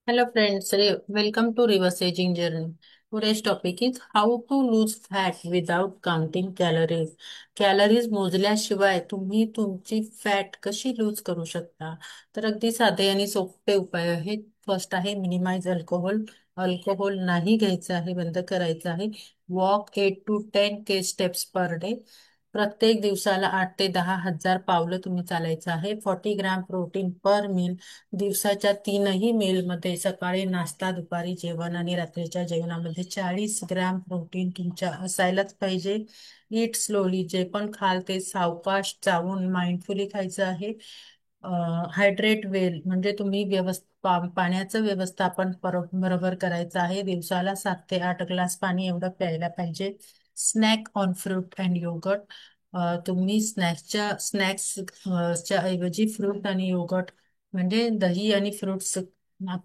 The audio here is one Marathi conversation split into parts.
Hello friends, welcome to Reverse Aging Journey. Today's topic is how to lose fat without counting calories. Calories मोजल्याशिवाय तुम्ही तुमची फॅट कशी लूज करू शकता? तर अगदी साधे आणि सोपे उपाय आहेत. फर्स्ट आहे मिनिमाइज अल्कोहोल. अल्कोहोल नाही घ्यायचं आहे, बंद करायचं आहे. Walk 8 to 10 steps per day. प्रत्येक दिवसाला 8 ते 10 हजार पावलं तुम्ही चालायचं आहे. 40 ग्रॅम प्रोटीन पर मील. दिवसाच्या तीनही मीलमध्ये सकाळी नाश्ता, दुपारी जेवण आणि रात्रीच्या जेवणामध्ये 40 ग्रॅम प्रोटीन तुमच्या असायलाच पाहिजे. इट स्लोली, जे पण खाल ते सावकाश चावून माइंडफुली खायचं आहे. हायड्रेट वेल म्हणजे तुम्ही पाण्याचं व्यवस्थापन बरोबर करायचं आहे. दिवसाला 7 ते 8 ग्लास पाणी एवढं प्यायला पाहिजे. Snack on fruit and yogurt. तुम्ही स्नॅक्सच्या ऐवजी फ्रूट आणि योगर्ट म्हणजे दही आणि फ्रुट्स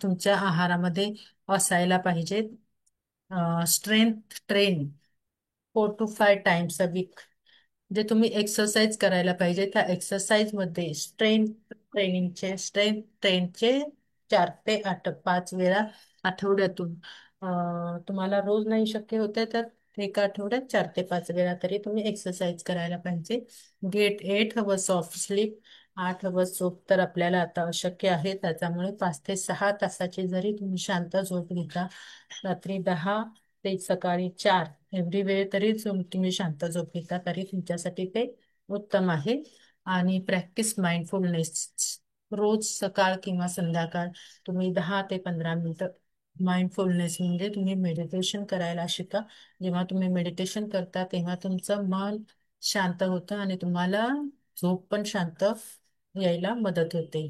तुमच्या आहारामध्ये असायला पाहिजेत. Strength train 4 to 5 times a week. जे तुम्ही एक्सरसाइज करायला पाहिजे त्या एक्सरसाइज मध्ये स्ट्रेंथ ट्रेनचे 4 ते 5 वेळा आठवड्यातून. तुम्हाला रोज नाही शक्य होते तर एका आठवड्यात 4 ते 5 वेळा तरी तुम्ही एक्सरसाइज करायला पाहिजे. Get 8 hours of sleep. 8 hours झोप तर आपल्याला आता अशक्य आहे, त्याच्यामुळे 5 ते 6 तासाची जरी तुम्ही शांत झोप घेता, रात्री 10 ते सकाळी 4 एवढी वेळ तरी तुम्ही शांत झोप घेता तरी तुमच्यासाठी ते उत्तम आहे. आणि प्रॅक्टिस माइंडफुलनेस. रोज सकाळ किंवा संध्याकाळ तुम्ही 10 ते 15 मिनिटं माइंडफुलनेस म्हणजे तुम्ही मेडिटेशन करायला शिका. जेव्हा तुम्ही मेडिटेशन करता तेव्हा तुमचं मन शांत होतं आणि तुम्हाला झोप पण शांत यायला मदत होते.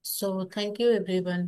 So thank you everyone.